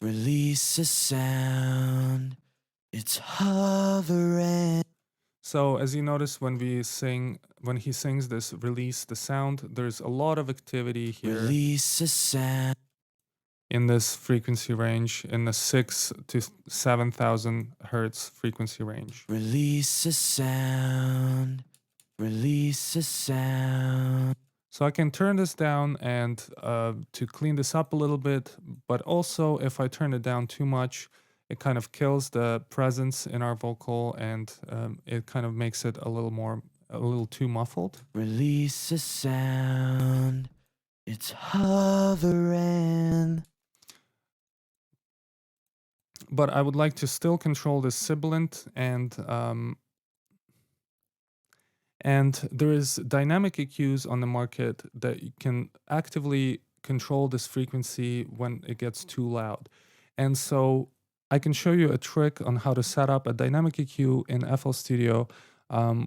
Release a sound. It's hovering. So as you notice when he sings this release the sound, there's a lot of activity here. Release a sound. In this frequency range, in the 6,000 to 7,000 hertz frequency range. Release a sound. Release a sound. So I can turn this down and to clean this up a little bit, but also if I turn it down too much, it kind of kills the presence in our vocal and it kind of makes it a little too muffled. Release a sound. It's hovering. But I would like to still control this sibilant and there is dynamic EQs on the market that you can actively control this frequency when it gets too loud. And so I can show you a trick on how to set up a dynamic EQ in FL Studio,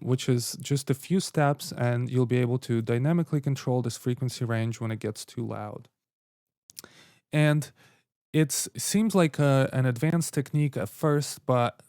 which is just a few steps, and you'll be able to dynamically control this frequency range when it gets too loud. And it seems like an advanced technique at first, but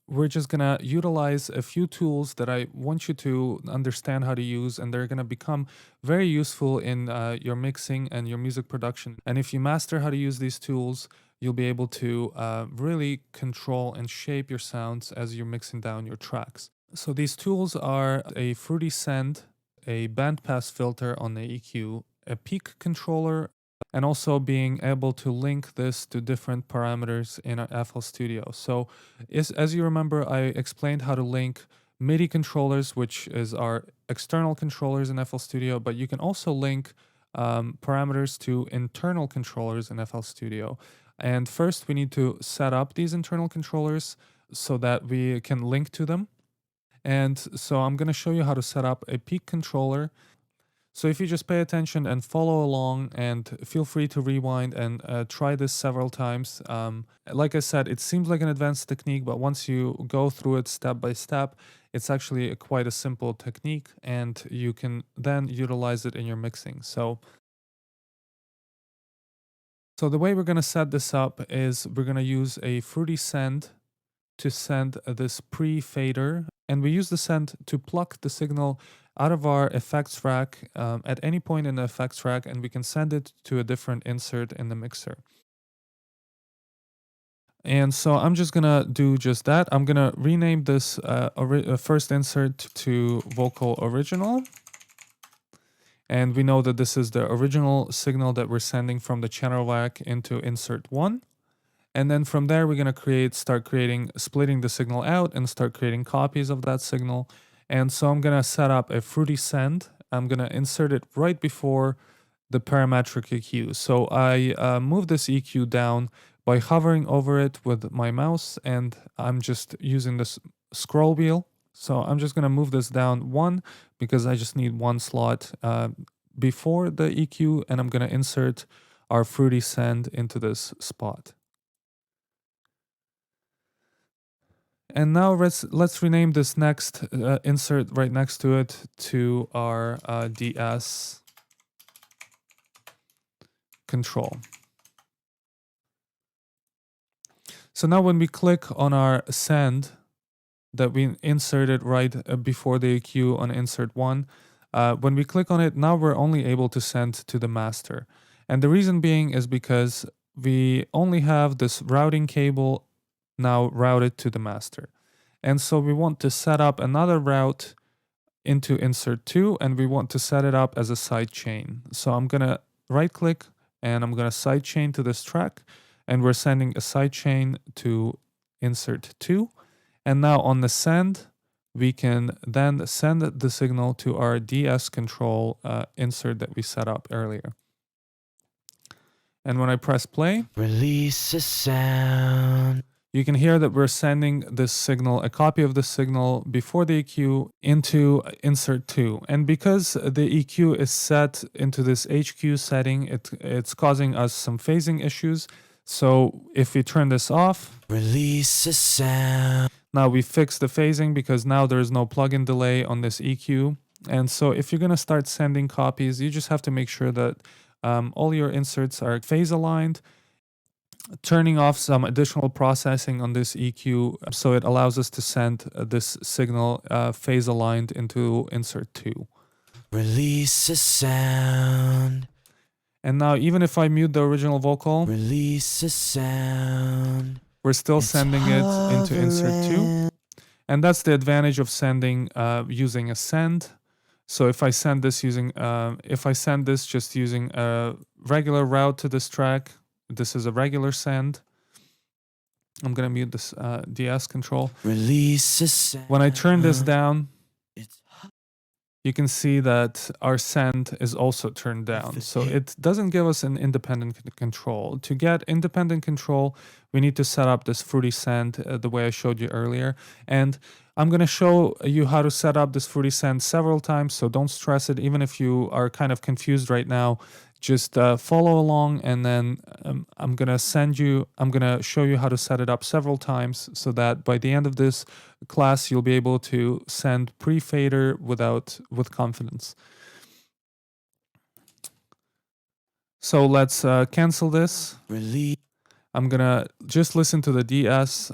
we're just gonna utilize a few tools that I want you to understand how to use, and they're gonna become very useful in your mixing and your music production. And if you master how to use these tools, you'll be able to really control and shape your sounds as you're mixing down your tracks. So these tools are a fruity send, a bandpass filter on the EQ, a peak controller, and also being able to link this to different parameters in FL Studio. So as you remember, I explained how to link MIDI controllers, which is our external controllers in FL Studio, but you can also link parameters to internal controllers in FL Studio. And first we need to set up these internal controllers so that we can link to them. And so I'm going to show you how to set up a peak controller. So if you just pay attention and follow along, and feel free to rewind and try this several times. Like I said, it seems like an advanced technique, but once you go through it step by step, it's actually quite a simple technique, and you can then utilize it in your mixing. So the way we're going to set this up is we're going to use a fruity send to send this pre-fader, and we use the send to pluck the signal out of our effects rack at any point in the effects rack, and we can send it to a different insert in the mixer. And so I'm just gonna do just that. I'm gonna rename this first insert to vocal original. And we know that this is the original signal that we're sending from the channel rack into insert 1. And then from there, we're going to splitting the signal out and start creating copies of that signal. And so I'm going to set up a fruity send. I'm going to insert it right before the parametric EQ. So I move this EQ down by hovering over it with my mouse, and I'm just using this scroll wheel. So I'm just going to move this down 1 because I just need 1 slot before the EQ, and I'm going to insert our fruity send into this spot. And now let's rename this next insert right next to it to our DS control. So now when we click on our send that we inserted right before the EQ on insert 1, when we click on it, now we're only able to send to the master. And the reason being is because we only have this routing cable now routed to the master. And so we want to set up another route into insert 2, and we want to set it up as a side chain. So I'm going to right click and I'm going to side chain to this track, and we're sending a side chain to insert 2. And now on the send, we can then send the signal to our DS control insert that we set up earlier. And when I press play, Release a sound. You can hear that we're sending this signal, a copy of the signal before the EQ into insert 2. And because the EQ is set into this HQ setting, it's causing us some phasing issues. So if we turn this off, release a sound. Now we fix the phasing because now there is no plugin delay on this EQ. And so if you're going to start sending copies, you just have to make sure that all your inserts are phase aligned. turning off some additional processing on this EQ, so it allows us to send this signal phase aligned into insert 2. Release a sound. And now even if I mute the original vocal, Release a sound. we're still It's sending it into insert 2. hovering. And that's the advantage of sending using a send. So if I send this just using a regular route to this track, this is a regular send. I'm gonna mute this DS control. Release a sound. When I turn this down, It's you can see that our send is also turned down. So it doesn't give us an independent control. To get independent control, we need to set up this fruity send the way I showed you earlier. And I'm going to show you how to set up this fruity send several times, so don't stress it. Even if you are kind of confused right now, just follow along, and then I'm going to show you how to set it up several times so that by the end of this class, you'll be able to send pre-fader with confidence. So let's cancel this. release. I'm going to just listen to the DS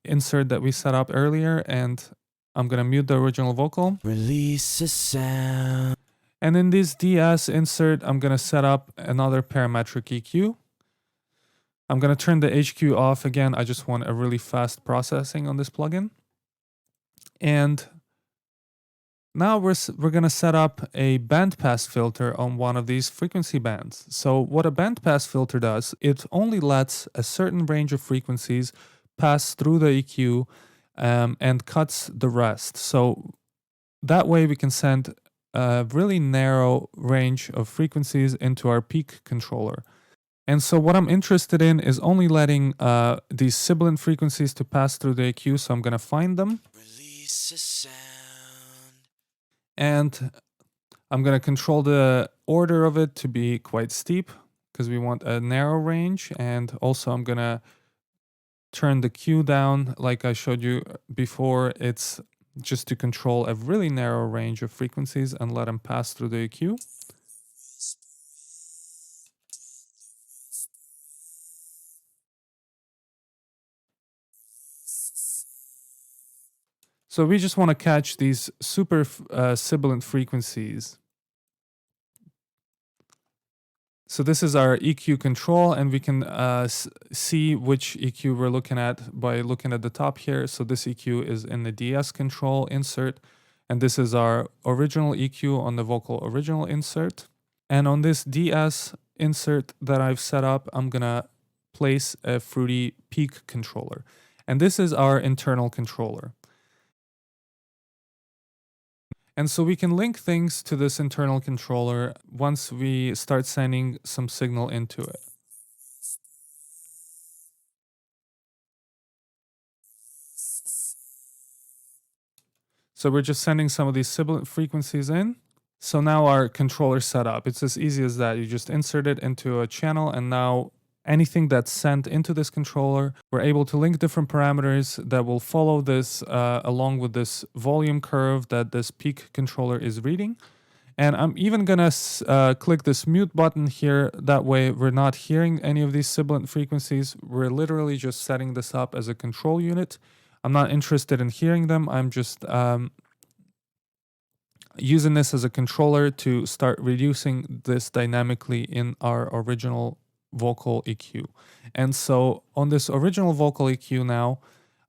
insert that we set up earlier, and I'm going to mute the original vocal. Release a sound. And in this DS insert, I'm going to set up another parametric EQ. I'm going to turn the HQ off again. I just want a really fast processing on this plugin. And now we're going to set up a bandpass filter on one of these frequency bands. So what a bandpass filter does, it only lets a certain range of frequencies pass through the EQ and cuts the rest. So that way we can send a really narrow range of frequencies into our peak controller. And so what I'm interested in is only letting these sibilant frequencies to pass through the EQ. So I'm going to find them. Release a sound. And I'm going to control the order of it to be quite steep because we want a narrow range. And also I'm going to turn the Q down like I showed you before. It's just to control a really narrow range of frequencies and let them pass through the EQ. So we just want to catch these super sibilant frequencies. So this is our EQ control, and we can see which EQ we're looking at by looking at the top here. So this EQ is in the DS control insert, and this is our original EQ on the vocal original insert. And on this DS insert that I've set up, I'm gonna place a fruity peak controller. And this is our internal controller. And so we can link things to this internal controller once we start sending some signal into it. So we're just sending some of these sibilant frequencies in. So now our controller's set up. It's as easy as that. You just insert it into a channel, and now anything that's sent into this controller, we're able to link different parameters that will follow this along with this volume curve that this peak controller is reading. And I'm even gonna click this mute button here. That way we're not hearing any of these sibilant frequencies. We're literally just setting this up as a control unit. I'm not interested in hearing them. I'm just using this as a controller to start reducing this dynamically in our original vocal EQ. And so on this original vocal EQ now,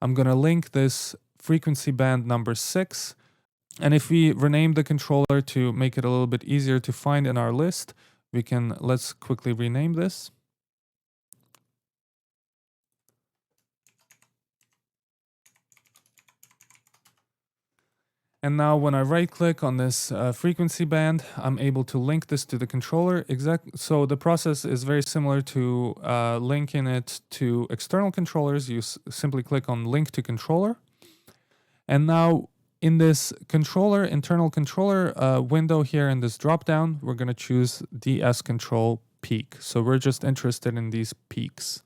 I'm going to link this frequency band number 6. And if we rename the controller to make it a little bit easier to find in our list, let's quickly rename this. And now when I right click on this frequency band, I'm able to link this to the controller. So the process is very similar to linking it to external controllers. You simply click on link to controller. And now in this internal controller window here in this dropdown, we're going to choose DS control peak. So we're just interested in these peaks.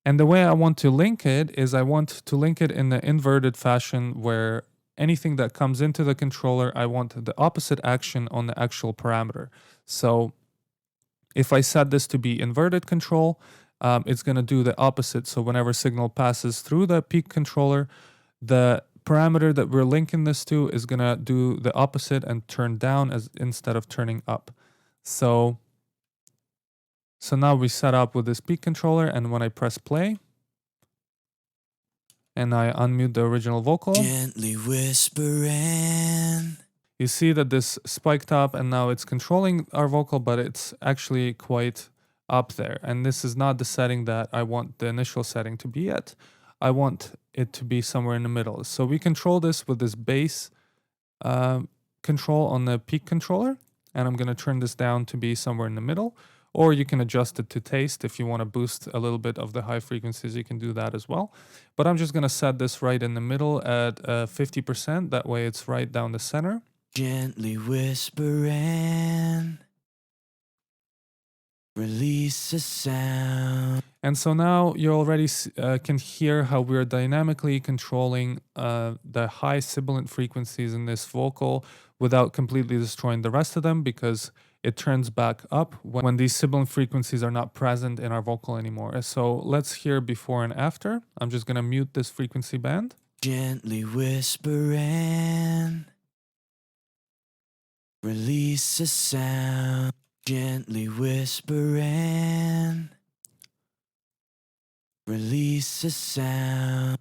And the way I want to link it is I want to link it in the inverted fashion where anything that comes into the controller, I want the opposite action on the actual parameter. So If I set this to be inverted control, it's going to do the opposite. So whenever signal passes through the peak controller, the parameter that we're linking this to is going to do the opposite and turn down instead of turning up. So now we set up with this peak controller, and when I press play and I unmute the original vocal, Gently whispering. you see that this spiked up and now it's controlling our vocal, but it's actually quite up there. And this is not the setting that I want the initial setting to be at. I want it to be somewhere in the middle. So we control this with this bass control on the peak controller, and I'm going to turn this down to be somewhere in the middle. Or you can adjust it to taste. If you want to boost a little bit of the high frequencies, you can do that as well. But I'm just going to set this right in the middle at 50%. That way it's right down the center. Gently whispering. Release a sound. And so now you already can hear how we're dynamically controlling the high sibilant frequencies in this vocal without completely destroying the rest of them, because it turns back up when these sibilant frequencies are not present in our vocal anymore. So let's hear before and after. I'm just going to mute this frequency band. Gently whispering. Release a sound. Gently whispering. Release a sound.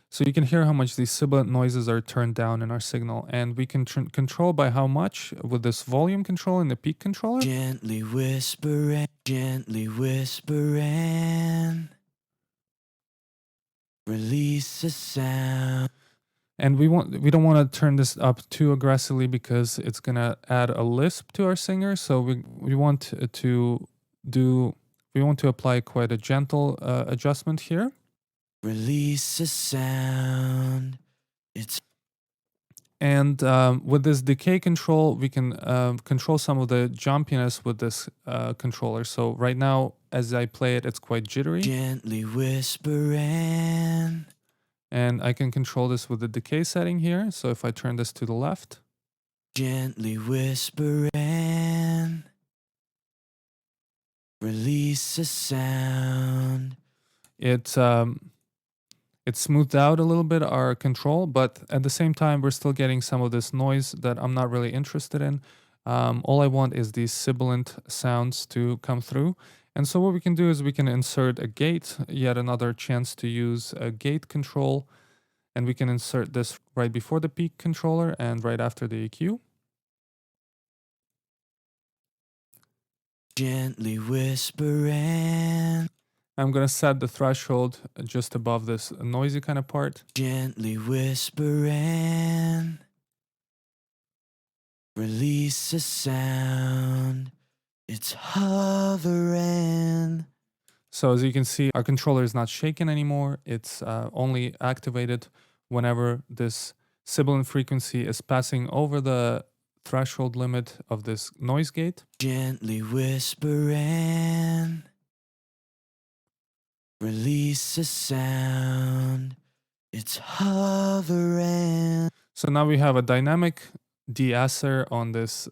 So you can hear how much these sibilant noises are turned down in our signal, and we can control by how much with this volume control in the peak controller. Gently whispering. Gently whispering. Release a sound. And we don't want to turn this up too aggressively because it's going to add a lisp to our singer. So we want to apply quite a gentle adjustment here. Release a sound. And with this decay control, we can control some of the jumpiness with this controller. So right now, as I play it, it's quite jittery. Gently whispering. And I can control this with the decay setting here. So if I turn this to the left. Gently whispering. Release a sound. It's smoothed out a little bit our control, but at the same time, we're still getting some of this noise that I'm not really interested in. All I want is these sibilant sounds to come through. And so what we can do is we can insert a gate, yet another chance to use a gate control. And we can insert this right before the peak controller and right after the EQ. Gently whispering. I'm going to set the threshold just above this noisy kind of part. Gently whispering. Release a sound. It's hovering. So as you can see, our controller is not shaken anymore. It's only activated whenever this sibilant frequency is passing over the threshold limit of this noise gate. Gently whispering. Release a sound. It's hovering. So now we have a dynamic de-esser on this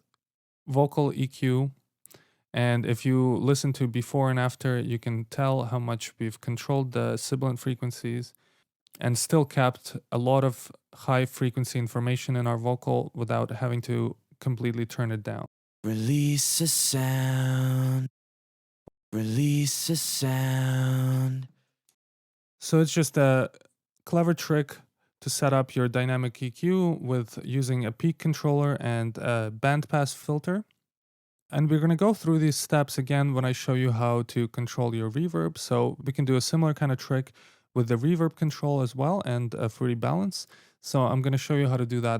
vocal EQ. And if you listen to before and after, you can tell how much we've controlled the sibilant frequencies and still kept a lot of high frequency information in our vocal without having to completely turn it down. Release a sound. Release a sound. So it's just a clever trick to set up your dynamic EQ with using a peak controller and a bandpass filter. And we're going to go through these steps again when I show you how to control your reverb. So we can do a similar kind of trick with the reverb control as well and a fruity balance. So I'm going to show you how to do that